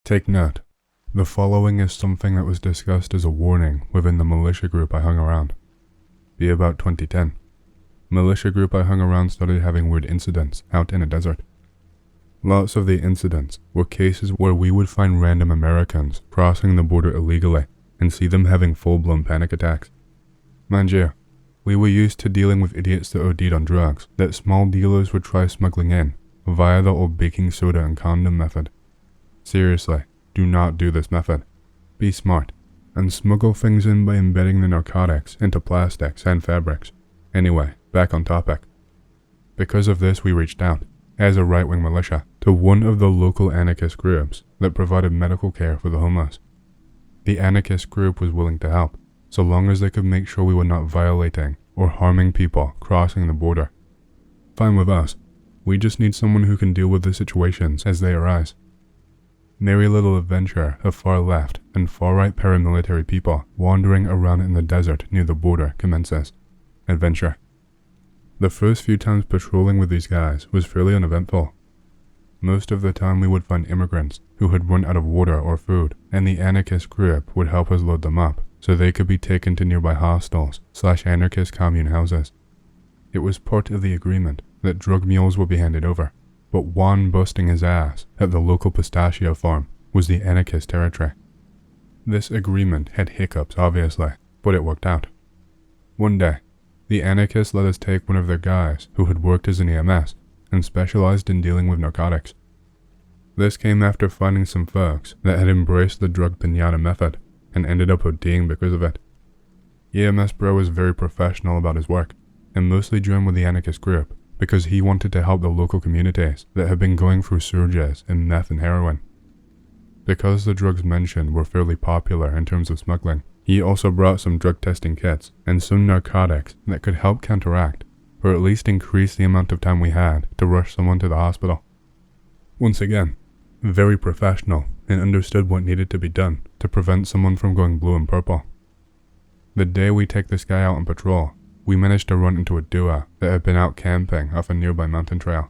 Take note. The following is something that was discussed as a warning within the militia group I hung around. Be about 2010. Militia group I hung around started having weird incidents out in a desert. Lots of the incidents were cases where we would find random Americans crossing the border illegally and see them having full-blown panic attacks. Mind you, we were used to dealing with idiots that OD'd on drugs that small dealers would try smuggling in via the old baking soda and condom method. Seriously, do not do this method. Be smart, and smuggle things in by embedding the narcotics into plastics and fabrics. Anyway, back on topic. Because of this, we reached out, as a right-wing militia, to one of the local anarchist groups that provided medical care for the homeless. The anarchist group was willing to help, so long as they could make sure we were not violating or harming people crossing the border. Fine with us. We just need someone who can deal with the situations as they arise. Merry little adventure of far-left and far-right paramilitary people wandering around in the desert near the border commences. Adventure. The first few times patrolling with these guys was fairly uneventful. Most of the time we would find immigrants who had run out of water or food, and the anarchist group would help us load them up so they could be taken to nearby hostels/anarchist commune houses. It was part of the agreement that drug mules would be handed over, but Juan busting his ass at the local pistachio farm was the anarchist territory. This agreement had hiccups, obviously, but it worked out. One day, the anarchists let us take one of their guys who had worked as an EMS and specialized in dealing with narcotics. This came after finding some folks that had embraced the drug piñata method and ended up ODing because of it. EMS bro was very professional about his work and mostly joined with the anarchist group because he wanted to help the local communities that had been going through surges in meth and heroin. Because the drugs mentioned were fairly popular in terms of smuggling, he also brought some drug testing kits and some narcotics that could help counteract, or at least increase the amount of time we had to rush someone to the hospital. Once again, very professional and understood what needed to be done to prevent someone from going blue and purple. The day we take this guy out on patrol, we managed to run into a duo that had been out camping off a nearby mountain trail.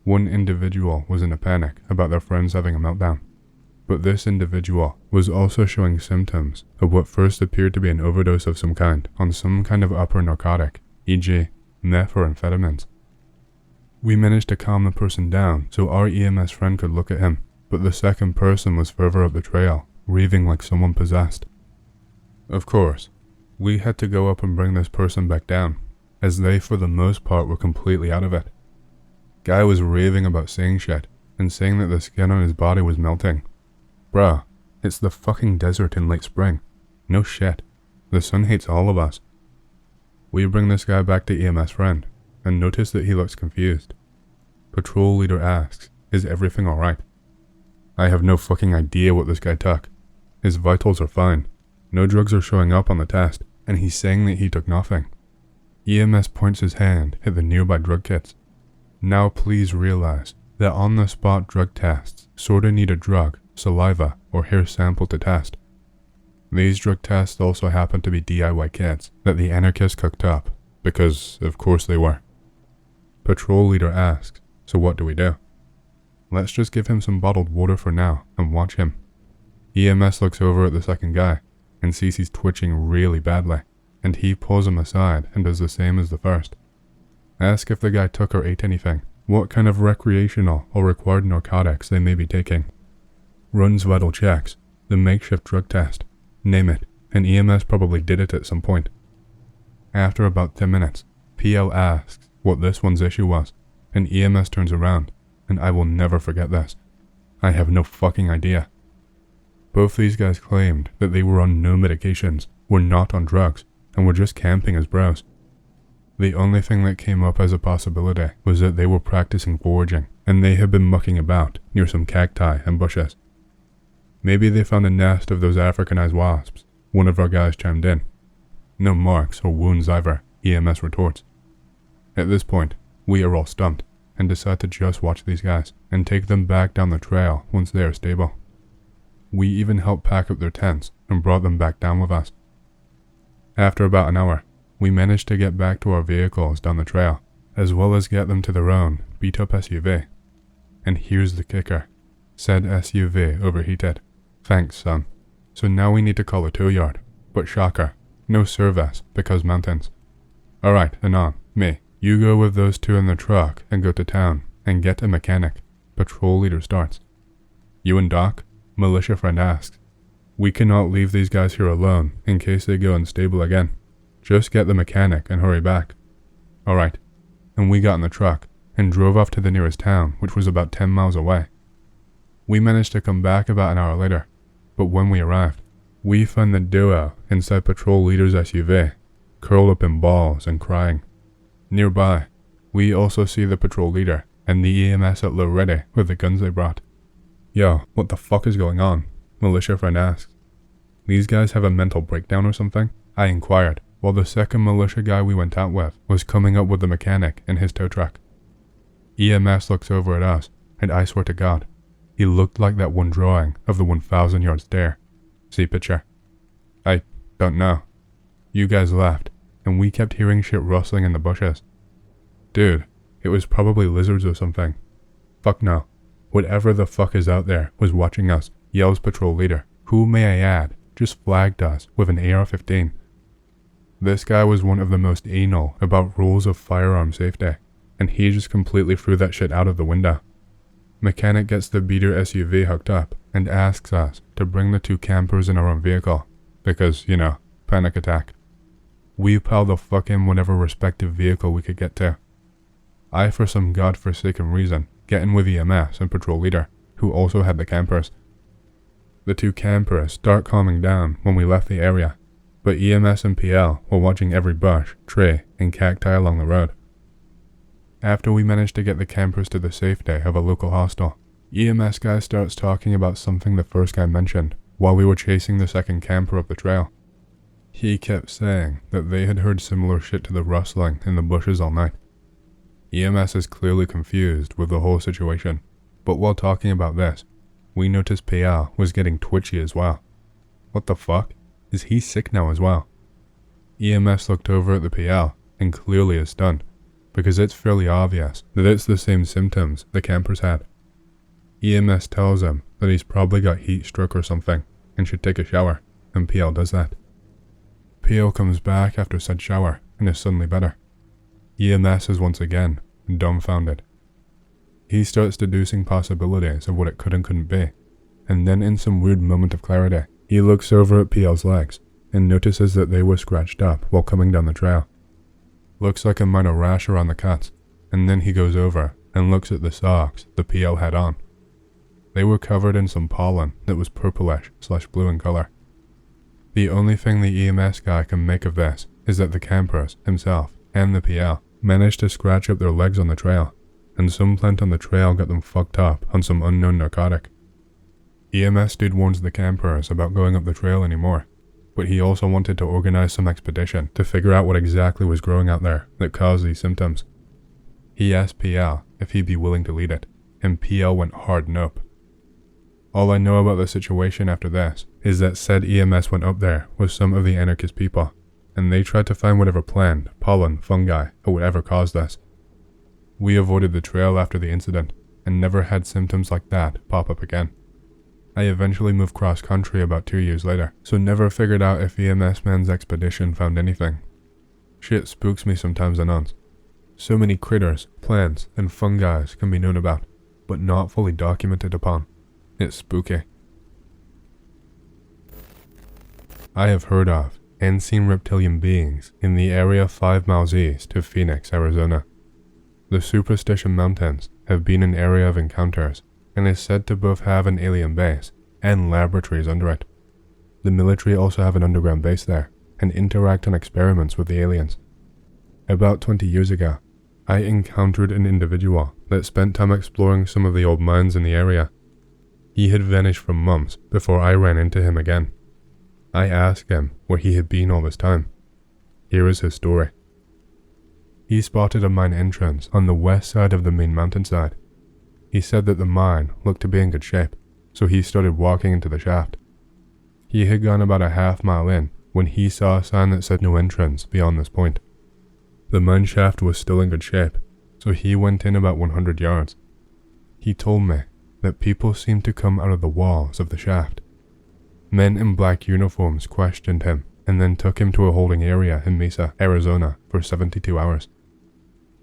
One individual was in a panic about their friends having a meltdown, but this individual was also showing symptoms of what first appeared to be an overdose of some kind on some kind of upper narcotic, e.g. meth or amphetamines. We managed to calm the person down so our EMS friend could look at him, but the second person was further up the trail, raving like someone possessed. Of course, we had to go up and bring this person back down, as they for the most part were completely out of it. Guy was raving about saying shit, and saying that the skin on his body was melting. Bruh, it's the fucking desert in late spring. No shit. The sun hates all of us. We bring this guy back to EMS friend, and notice that he looks confused. Patrol leader asks, is everything alright? I have no fucking idea what this guy took. His vitals are fine. No drugs are showing up on the test, and he's saying that he took nothing. EMS points his hand at the nearby drug kits. Now please realize that on-the-spot drug tests sorta need a drug, saliva, or hair sample to test. These drug tests also happen to be DIY kits that the anarchists cooked up, because of course they were. Patrol leader asks, so what do we do? Let's just give him some bottled water for now and watch him. EMS looks over at the second guy and sees he's twitching really badly, and he pulls him aside and does the same as the first. Ask if the guy took or ate anything, what kind of recreational or required narcotics they may be taking. Runs vital checks, the makeshift drug test, name it, and EMS probably did it at some point. After about 10 minutes, PL asks what this one's issue was, and EMS turns around, and I will never forget this. I have no fucking idea. Both these guys claimed that they were on no medications, were not on drugs, and were just camping as bros. The only thing that came up as a possibility was that they were practicing foraging, and they had been mucking about near some cacti and bushes. Maybe they found a nest of those Africanized wasps, one of our guys chimed in. No marks or wounds either, EMS retorts. At this point, we are all stumped, and decide to just watch these guys, and take them back down the trail once they are stable. We even helped pack up their tents, and brought them back down with us. After about an hour, we managed to get back to our vehicles down the trail, as well as get them to their own beat-up SUV. And here's the kicker. Said SUV overheated. Thanks, son. So now we need to call a tow yard. But shocker, no service because mountains. Alright, Anon, me. You go with those two in the truck and go to town and get a mechanic. Patrol leader starts. You and Doc? Militia friend asks. We cannot leave these guys here alone in case they go unstable again. Just get the mechanic and hurry back. Alright. And we got in the truck and drove off to the nearest town, which was about 10 miles away. We managed to come back about an hour later, but when we arrived, we found the duo inside patrol leader's SUV, curled up in balls and crying. Nearby, we also see the patrol leader and the EMS at low ready with the guns they brought. Yo, what the fuck is going on? Militia friend asks. These guys have a mental breakdown or something? I inquired, while the second militia guy we went out with was coming up with the mechanic in his tow truck. EMS looks over at us, and I swear to God, he looked like that one drawing of the 1,000 yard stare. See picture? I don't know. You guys left, and we kept hearing shit rustling in the bushes. Dude, it was probably lizards or something. Fuck no. Whatever the fuck is out there was watching us, yells patrol leader, who, may I add, just flagged us with an AR-15. This guy was one of the most anal about rules of firearm safety, and he just completely threw that shit out of the window. Mechanic gets the beater SUV hooked up and asks us to bring the two campers in our own vehicle, because, you know, panic attack. We pile the fuck in whatever respective vehicle we could get to. I, for some godforsaken reason, get in with EMS and patrol leader, who also had the campers. The two campers start calming down when we left the area, but EMS and PL were watching every bush, tree, and cacti along the road. After we managed to get the campers to the safety of a local hostel, EMS guy starts talking about something the first guy mentioned while we were chasing the second camper up the trail. He kept saying that they had heard similar shit to the rustling in the bushes all night. EMS is clearly confused with the whole situation, but while talking about this, we noticed PL was getting twitchy as well. What the fuck? Is he sick now as well? EMS looked over at the PL and clearly is stunned, because it's fairly obvious that it's the same symptoms the campers had. EMS tells him that he's probably got heat stroke or something and should take a shower, and PL does that. PL comes back after said shower and is suddenly better. EMS is once again dumbfounded. He starts deducing possibilities of what it could and couldn't be, and then in some weird moment of clarity, he looks over at PL's legs and notices that they were scratched up while coming down the trail. Looks like a minor rash around the cuts, and then he goes over and looks at the socks the PL had on. They were covered in some pollen that was purplish/blue in color. The only thing the EMS guy can make of this is that the campers, himself, and the PL managed to scratch up their legs on the trail, and some plant on the trail got them fucked up on some unknown narcotic. EMS dude warns the campers about going up the trail anymore, but he also wanted to organize some expedition to figure out what exactly was growing out there that caused these symptoms. He asked PL if he'd be willing to lead it, and PL went hard nope. All I know about the situation after this is that said EMS went up there with some of the anarchist people, and they tried to find whatever plant, pollen, fungi, or whatever caused this. We avoided the trail after the incident, and never had symptoms like that pop up again. I eventually moved cross-country about 2 years later, so never figured out if EMS man's expedition found anything. Shit spooks me sometimes and nonce. So many critters, plants, and fungi can be known about, but not fully documented upon. It's spooky. I have heard of and seen reptilian beings in the area 5 miles east of Phoenix, Arizona. The Superstition Mountains have been an area of encounters and is said to both have an alien base and laboratories under it. The military also have an underground base there and interact on experiments with the aliens. About 20 years ago, I encountered an individual that spent time exploring some of the old mines in the area. He had vanished for months before I ran into him again. I asked him where he had been all this time. Here is his story. He spotted a mine entrance on the west side of the main mountainside. He said that the mine looked to be in good shape, so he started walking into the shaft. He had gone about a half-mile in when he saw a sign that said no entrance beyond this point. The mine shaft was still in good shape, so he went in about 100 yards. He told me that people seemed to come out of the walls of the shaft. Men in black uniforms questioned him and then took him to a holding area in Mesa, Arizona for 72 hours.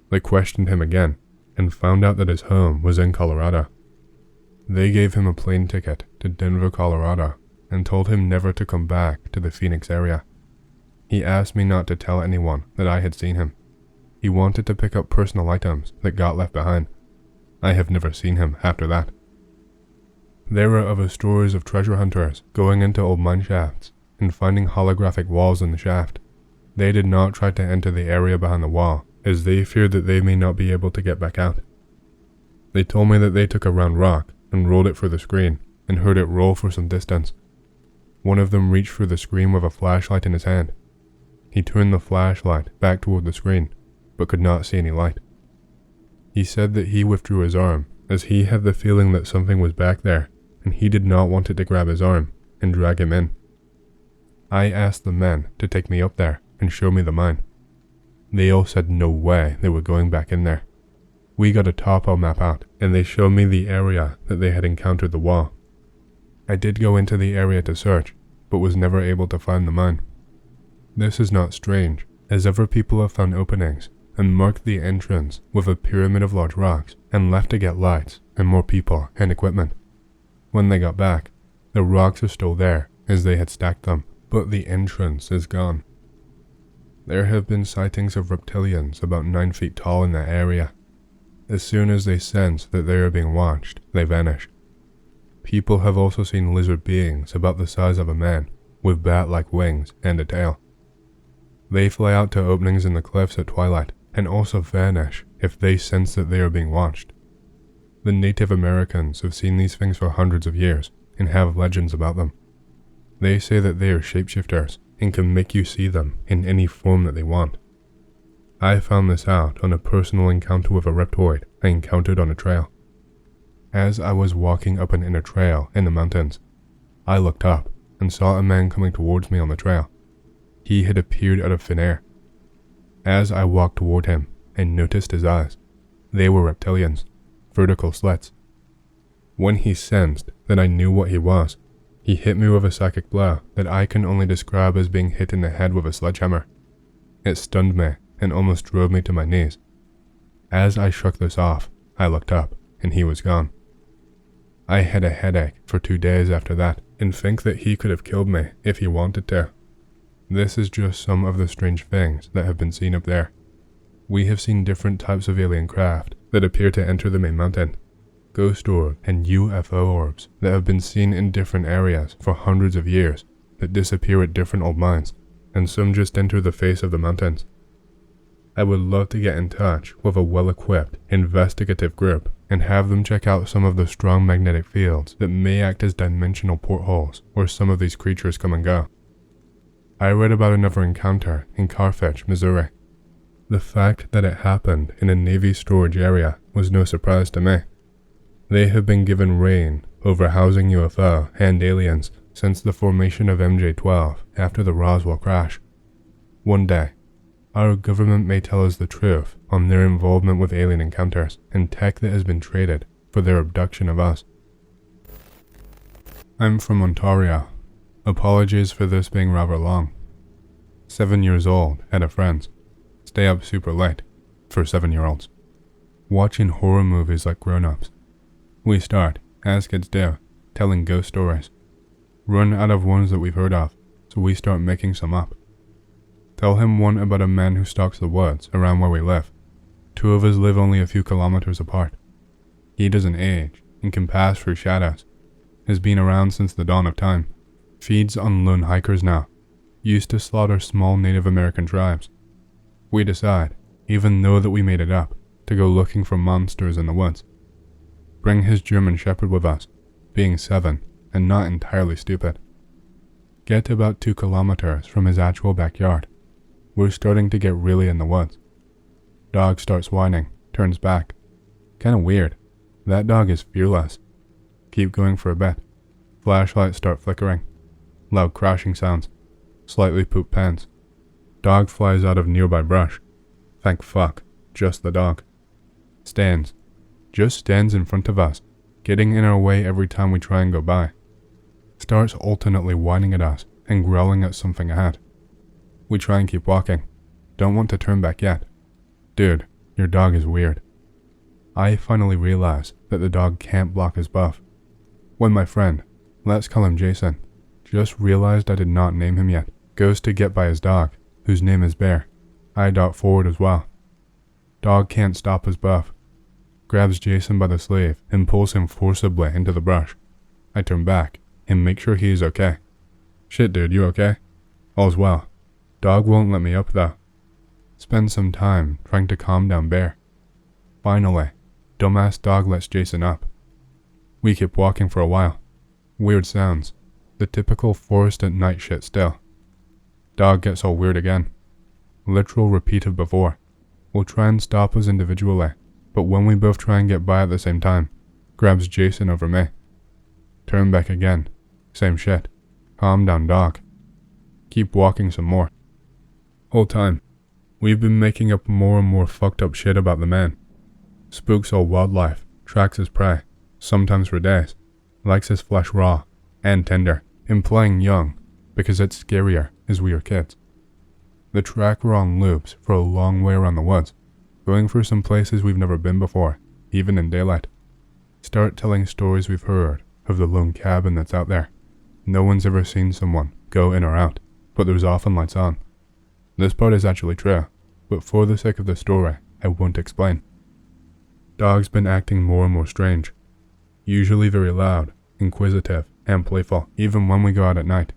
They questioned him again and found out that his home was in Colorado. They gave him a plane ticket to Denver, Colorado, and told him never to come back to the Phoenix area. He asked me not to tell anyone that I had seen him. He wanted to pick up personal items that got left behind. I have never seen him after that. There were other stories of treasure hunters going into old mine shafts and finding holographic walls in the shaft. They did not try to enter the area behind the wall, as they feared that they may not be able to get back out. They told me that they took a round rock and rolled it through the screen and heard it roll for some distance. One of them reached through the screen with a flashlight in his hand. He turned the flashlight back toward the screen, but could not see any light. He said that he withdrew his arm, as he had the feeling that something was back there, and he did not want it to grab his arm and drag him in. I asked the men to take me up there and show me the mine. They all said no way they were going back in there. We got a topo map out, and they showed me the area that they had encountered the wall. I did go into the area to search, but was never able to find the mine. This is not strange, as other people have found openings and marked the entrance with a pyramid of large rocks and left to get lights and more people and equipment. When they got back, the rocks are still there as they had stacked them, but the entrance is gone. There have been sightings of reptilians about 9 feet tall in that area. As soon as they sense that they are being watched, they vanish. People have also seen lizard beings about the size of a man, with bat-like wings and a tail. They fly out to openings in the cliffs at twilight, and also vanish if they sense that they are being watched. The Native Americans have seen these things for hundreds of years, and have legends about them. They say that they are shapeshifters, and can make you see them in any form that they want. I found this out on a personal encounter with a reptoid I encountered on a trail. As I was walking up an inner trail in the mountains, I looked up and saw a man coming towards me on the trail. He had appeared out of thin air. As I walked toward him, I noticed his eyes. They were reptilians, vertical slits. When he sensed that I knew what he was, he hit me with a psychic blow that I can only describe as being hit in the head with a sledgehammer. It stunned me and almost drove me to my knees. As I shook this off, I looked up, and he was gone. I had a headache for 2 days after that, and think that he could have killed me if he wanted to. This is just some of the strange things that have been seen up there. We have seen different types of alien craft that appear to enter the main mountain, ghost orb and UFO orbs that have been seen in different areas for hundreds of years that disappear at different old mines, and some just enter the face of the mountains. I would love to get in touch with a well-equipped, investigative group and have them check out some of the strong magnetic fields that may act as dimensional portholes where some of these creatures come and go. I read about another encounter in Carthage, Missouri. The fact that it happened in a Navy storage area was no surprise to me. They have been given reign over housing UFO and aliens since the formation of MJ-12 after the Roswell crash. One day, our government may tell us the truth on their involvement with alien encounters and tech that has been traded for their abduction of us. I'm from Ontario. Apologies for this being rather long. 7 years old at a friend's. Stay up super late for 7-year-olds. Watching horror movies like grown-ups. We start, as kids do, telling ghost stories. Run out of ones that we've heard of, so we start making some up. Tell him one about a man who stalks the woods around where we live. 2 of us live only a few kilometers apart. He doesn't age and can pass through shadows. Has been around since the dawn of time. Feeds on lone hikers now. Used to slaughter small Native American tribes. We decide, even though that we made it up, to go looking for monsters in the woods. Bring his German Shepherd with us, being 7 and not entirely stupid. Get about 2 kilometers from his actual backyard. We're starting to get really in the woods. Dog starts whining, turns back. Kinda weird. That dog is fearless. Keep going for a bit. Flashlights start flickering. Loud crashing sounds. Slightly pooped pants. Dog flies out of nearby brush. Thank fuck, just the dog. Stands. Just stands in front of us, getting in our way every time we try and go by. Starts alternately whining at us and growling at something ahead. We try and keep walking. Don't want to turn back yet. Dude, your dog is weird. I finally realize that the dog can't block his buff. When my friend, let's call him Jason, just realized I did not name him yet, goes to get by his dog, whose name is Bear. I dart forward as well. Dog can't stop his buff. Grabs Jason by the sleeve and pulls him forcibly into the brush. I turn back and make sure he is okay. Shit dude, you okay? All's well. Dog won't let me up though. Spend some time trying to calm down Bear. Finally, dumbass dog lets Jason up. We keep walking for a while. Weird sounds. The typical forest at night shit still. Dog gets all weird again. Literal repeat of before. Will try and stop us individually, but when we both try and get by at the same time, grabs Jason over me. Turn back again. Same shit. Calm down dog. Keep walking some more. Whole time, we've been making up more and more fucked up shit about the man. Spooks all wildlife, tracks his prey, sometimes for days, likes his flesh raw and tender, implying young, because it's scarier as we are kids. The track we're on loops for a long way around the woods, going through some places we've never been before, even in daylight. Start telling stories we've heard of the lone cabin that's out there. No one's ever seen someone go in or out, but there's often lights on. This part is actually true, but for the sake of the story, I won't explain. Dog's been acting more and more strange, usually very loud, inquisitive, and playful, even when we go out at night.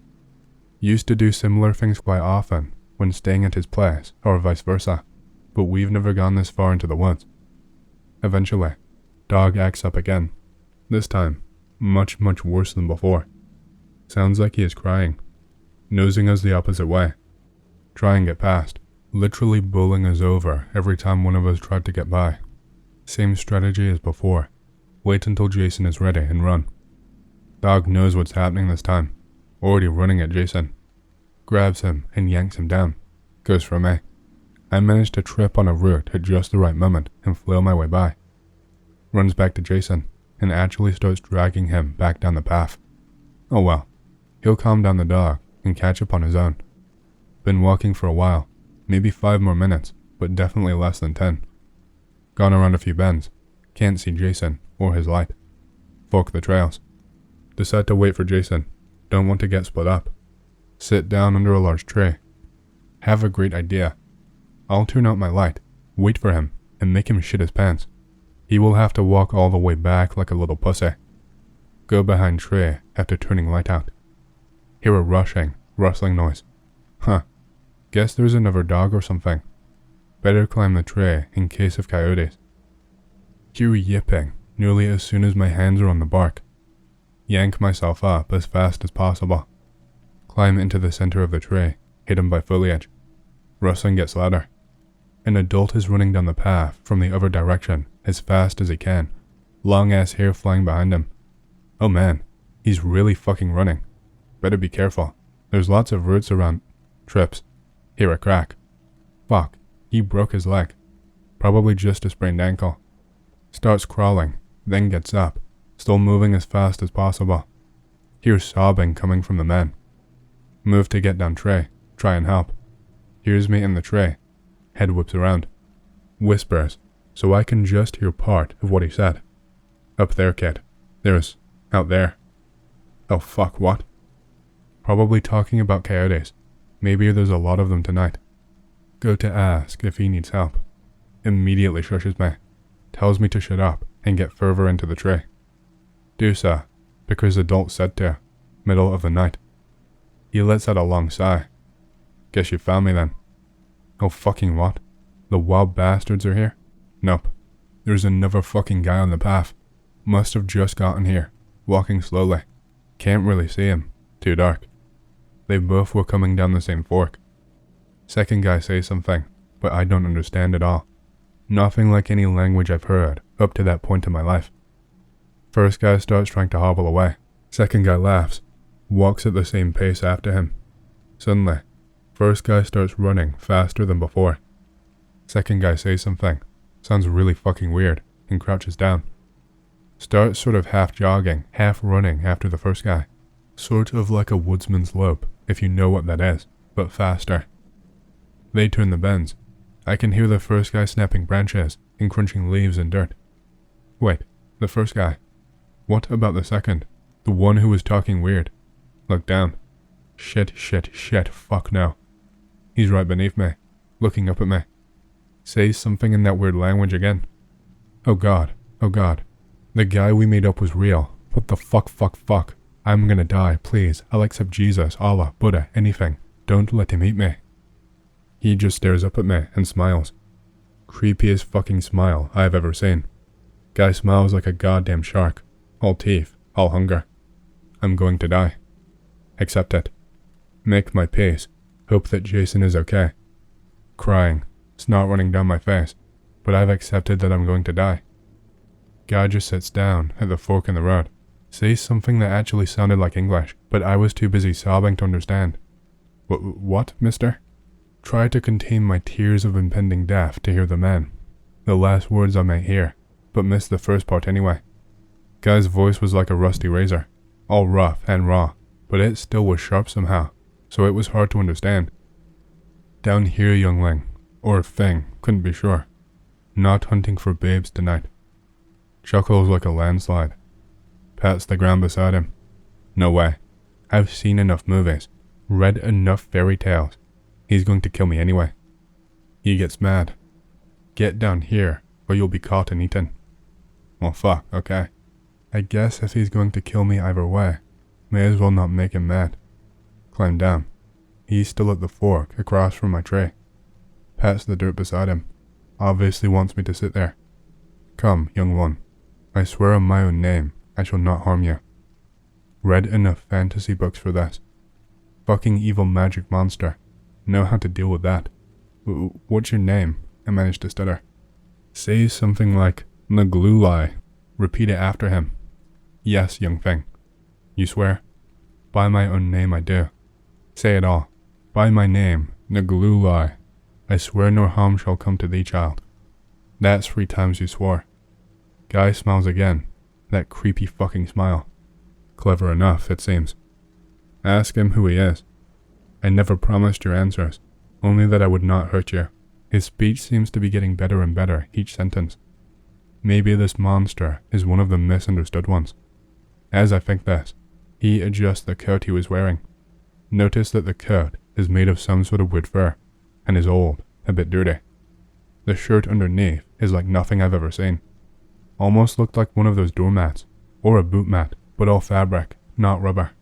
Used to do similar things quite often when staying at his place, or vice versa, but we've never gone this far into the woods. Eventually, dog acts up again. This time, much worse than before. Sounds like he is crying, nosing us the opposite way. Try and get past, literally bowling us over every time one of us tried to get by. Same strategy as before. Wait until Jason is ready and run. Dog knows what's happening this time, already running at Jason. Grabs him and yanks him down. Goes for me. I manage to trip on a root at just the right moment and flail my way by. Runs back to Jason and actually starts dragging him back down the path. Oh well, he'll calm down the dog and catch up on his own. Been walking for a while, maybe 5 more minutes, but definitely less than 10. Gone around a few bends, can't see Jason or his light. Fork the trails. Decide to wait for Jason, don't want to get split up. Sit down under a large tree. Have a great idea. I'll turn out my light, wait for him, and make him shit his pants. He will have to walk all the way back like a little pussy. Go behind tree after turning light out. Hear a rustling noise. Huh, guess there's another dog or something. Better climb the tree in case of coyotes. Hear yipping nearly as soon as my hands are on the bark. Yank myself up as fast as possible. Climb into the center of the tree, hidden by foliage. Rustling gets louder. An adult is running down the path from the other direction as fast as he can, long ass hair flying behind him. Oh man, he's really fucking running. Better be careful. There's lots of roots around. Trips. Hear a crack. Fuck, he broke his leg. Probably just a sprained ankle. Starts crawling, then gets up, still moving as fast as possible. Hears sobbing coming from the man. Move to get down tray, try and help. Hears me in the tray. Head whips around. Whispers, so I can just hear part of what he said. Up there, kid. There's, out there. Oh fuck, what? Probably talking about coyotes. Maybe there's a lot of them tonight. Go to ask if he needs help. Immediately shushes me. Tells me to shut up and get further into the tray. Do so, because adult said to. Middle of the night. He lets out a long sigh. Guess you found me then. Oh fucking what? The wild bastards are here? Nope. There's another fucking guy on the path. Must have just gotten here, walking slowly. Can't really see him. Too dark. They both were coming down the same fork. Second guy says something, but I don't understand at all. Nothing like any language I've heard up to that point in my life. First guy starts trying to hobble away. Second guy laughs, walks at the same pace after him. Suddenly, first guy starts running faster than before. Second guy says something, sounds really fucking weird, and crouches down. Start sort of half jogging, half running after the first guy. Sort of like a woodsman's lope, if you know what that is, but faster. They turn the bends. I can hear the first guy snapping branches and crunching leaves and dirt. Wait, the first guy. What about the second? The one who was talking weird. Look down. Shit, fuck no. He's right beneath me, looking up at me. Say something in that weird language again. Oh god. The guy we made up was real. What the fuck. I'm gonna die, please. I'll accept Jesus, Allah, Buddha, anything. Don't let him eat me. He just stares up at me and smiles. Creepiest fucking smile I've ever seen. Guy smiles like a goddamn shark. All teeth, all hunger. I'm going to die. Accept it. Make my peace. Hope that Jason is okay. Crying. Snot running down my face. But I've accepted that I'm going to die. Guy just sits down at the fork in the road. Says something that actually sounded like English, but I was too busy sobbing to understand. What, mister? Tried to contain my tears of impending death to hear the man. The last words I may hear, but missed the first part anyway. Guy's voice was like a rusty razor, all rough and raw, but it still was sharp somehow, so it was hard to understand. Down here, youngling, or thing, couldn't be sure. Not hunting for babes tonight. Chuckles like a landslide. Pats the ground beside him. No way. I've seen enough movies, read enough fairy tales. He's going to kill me anyway. He gets mad. Get down here, or you'll be caught and eaten. Well fuck, okay. I guess if he's going to kill me either way, may as well not make him mad. Climb down. He's still at the fork, across from my tray. Pats the dirt beside him. Obviously wants me to sit there. Come, young one. I swear on my own name, I shall not harm you. Read enough fantasy books for this. Fucking evil magic monster. Know how to deal with that. What's your name? I managed to stutter. Say something like, Naglulai. Repeat it after him. Yes, young thing. You swear? By my own name I do. Say it all. By my name, Naglulai. I swear no harm shall come to thee, child. That's 3 times you swore. Guy smiles again. That creepy fucking smile. Clever enough, it seems. Ask him who he is. I never promised your answers, only that I would not hurt you. His speech seems to be getting better and better each sentence. Maybe this monster is one of the misunderstood ones. As I think this, he adjusts the coat he was wearing. Notice that the coat is made of some sort of wood fur, and is old, a bit dirty. The shirt underneath is like nothing I've ever seen. Almost looked like one of those doormats, or a boot mat, but all fabric, not rubber.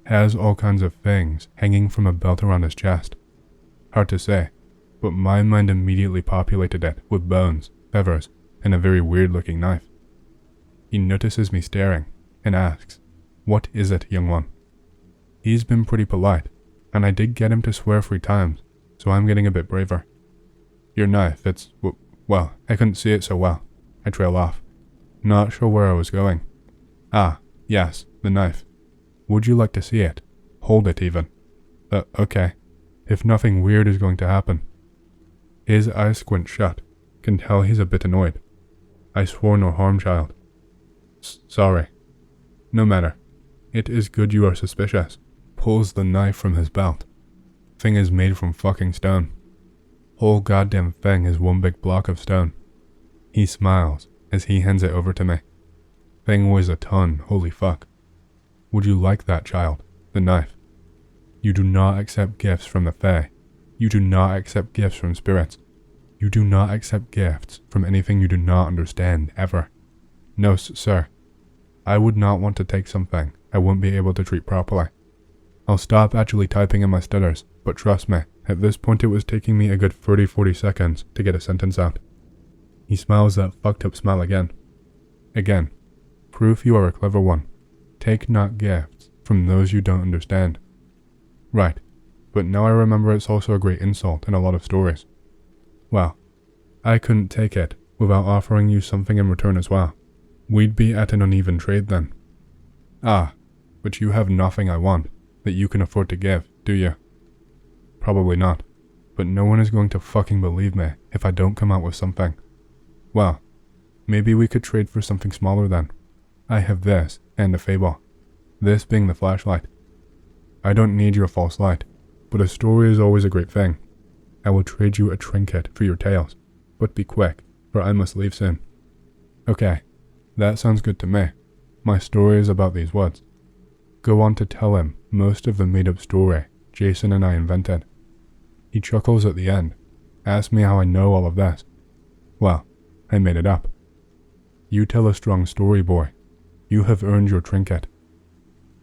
Has all kinds of things hanging from a belt around his chest. Hard to say, but my mind immediately populated it with bones, feathers, and a very weird-looking knife. He notices me staring, and asks, "What is it, young one?" He's been pretty polite, and I did get him to swear 3 times, so I'm getting a bit braver. Your knife, well, I couldn't see it so well. I trail off. Not sure where I was going. Ah, yes, the knife. Would you like to see it? Hold it even. Okay. If nothing weird is going to happen. His eyes squint shut. Can tell he's a bit annoyed. I swore no harm, child. Sorry. No matter. It is good you are suspicious. Pulls the knife from his belt. Thing is made from fucking stone. Whole goddamn thing is one big block of stone. He smiles as he hands it over to me. Thing weighs a ton, holy fuck. Would you like that, child? The knife. You do not accept gifts from the Fae. You do not accept gifts from spirits. You do not accept gifts from anything you do not understand, ever. No, sir. I would not want to take something I wouldn't be able to treat properly. I'll stop actually typing in my stutters, but trust me, at this point it was taking me a good 30-40 seconds to get a sentence out. He smiles that fucked up smile again. Again. Proof you are a clever one. Take not gifts from those you don't understand. Right, but now I remember it's also a great insult in a lot of stories. Well, I couldn't take it without offering you something in return as well. We'd be at an uneven trade then. Ah, but you have nothing I want that you can afford to give, do you? Probably not, but no one is going to fucking believe me if I don't come out with something. Well, Maybe we could trade for something smaller then. I have this, and a fable. This being the flashlight. I don't need your false light, but a story is always a great thing. I will trade you a trinket for your tales, but be quick, for I must leave soon. Okay, that sounds good to me. My story is about these woods. Go on to tell him most of the made-up story Jason and I invented. He chuckles at the end, asks me how I know all of this. Well, I made it up. You tell a strong story, boy. You have earned your trinket.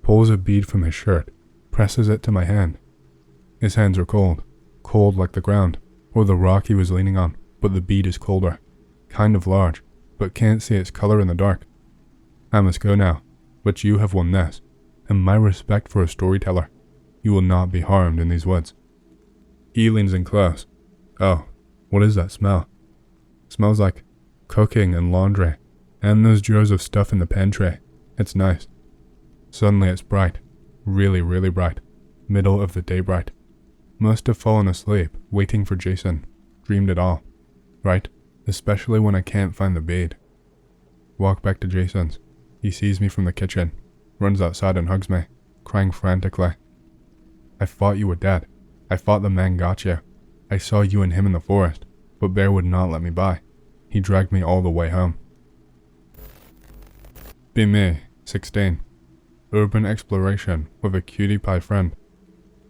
Pulls a bead from his shirt, presses it to my hand. His hands are cold like the ground, or the rock he was leaning on, but the bead is colder, kind of large, but can't see its color in the dark. I must go now, but you have won this, and my respect for a storyteller. You will not be harmed in these woods. He leans in close. Oh, what is that smell? Smells like cooking and laundry, and those jars of stuff in the pantry. It's nice. Suddenly it's bright, really, really bright, middle of the day bright. Must have fallen asleep, waiting for Jason. Dreamed it all, right? Especially when I can't find the bead. Walk back to Jason's. He sees me from the kitchen, runs outside and hugs me, crying frantically. I thought you were dead. I thought the man got you. I saw you and him in the forest, but Bear would not let me by. He dragged me all the way home. Be me, 16. Urban exploration with a cutie pie friend.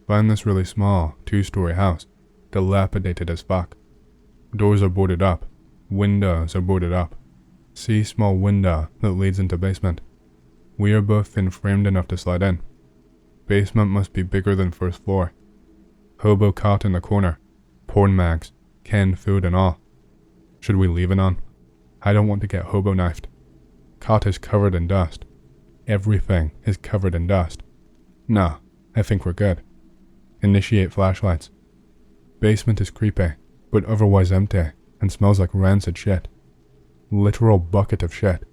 Find this really small, 2-story house, dilapidated as fuck. Doors are boarded up. Windows are boarded up. See small window that leads into basement. We are both thin framed enough to slide in. Basement must be bigger than first floor. Hobo cot in the corner. Porn mags, canned food and all. Should we leave it on? I don't want to get hobo knifed. Cot is covered in dust. Everything is covered in dust. Nah, I think we're good. Initiate flashlights. Basement is creepy, but otherwise empty, and smells like rancid shit. Literal bucket of shit.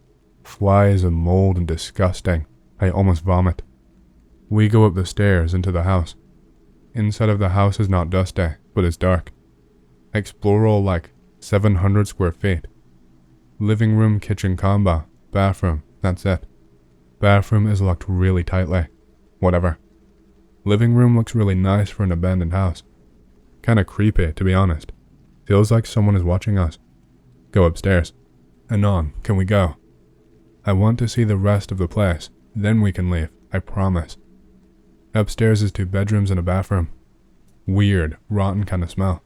Flies and mold and disgusting. I almost vomit. We go up the stairs into the house. Inside of the house is not dusty, but it's dark. Explore all like 700 square feet. Living room, kitchen combo, bathroom, that's it. Bathroom is locked really tightly. Whatever. Living room looks really nice for an abandoned house. Kinda creepy, to be honest. Feels like someone is watching us. Go upstairs. Anon, can we go? I want to see the rest of the place, then we can leave, I promise. Upstairs is 2 bedrooms and a bathroom. Weird, rotten kind of smell.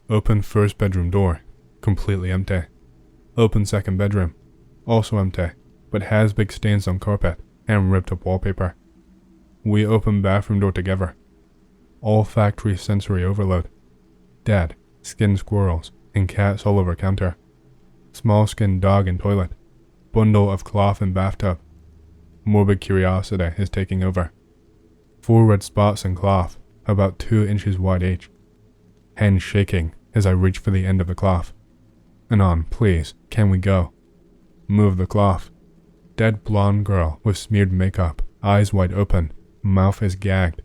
Open first bedroom door, completely empty. Open second bedroom, also empty, but has big stains on carpet and ripped up wallpaper. We open bathroom door together. Olfactory sensory overload. Dead, skinned squirrels, and cats all over counter. Small skinned dog in toilet. Bundle of cloth in bathtub. Morbid curiosity is taking over. 4 red spots in cloth, about 2 inches wide each. Hands shaking as I reach for the end of the cloth. Anon, please, can we go? Move the cloth. Dead blonde girl with smeared makeup, eyes wide open, mouth is gagged.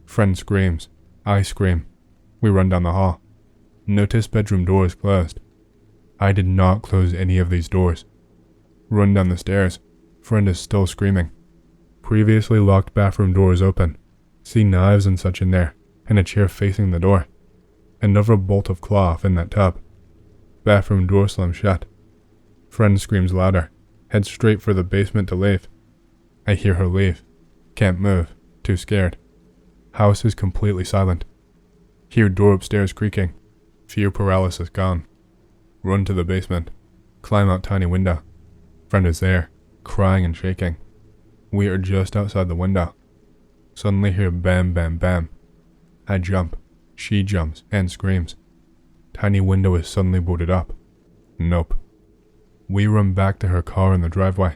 Friend screams. I scream. We run down the hall. Notice bedroom door is closed. I did not close any of these doors. Run down the stairs. Friend is still screaming. Previously locked bathroom door is open. See knives and such in there, and a chair facing the door. Another bolt of cloth in that tub. Bathroom door slams shut. Friend screams louder. Heads straight for the basement to leave. I hear her leave. Can't move. Too scared. House is completely silent. Hear door upstairs creaking. Fear paralysis gone. Run to the basement. Climb out tiny window. Friend is there, crying and shaking. We are just outside the window. Suddenly hear bam bam bam. I jump. She jumps and screams. Tiny window is suddenly boarded up. Nope. We run back to her car in the driveway.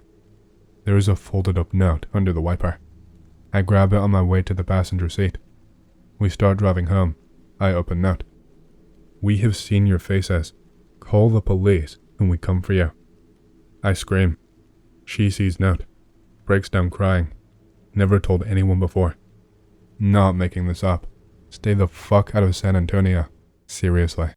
There is a folded up note under the wiper. I grab it on my way to the passenger seat. We start driving home. I open note. We have seen your faces. Call the police and we come for you. I scream. She sees note. Breaks down crying. Never told anyone before. Not making this up. Stay the fuck out of San Antonio. Seriously.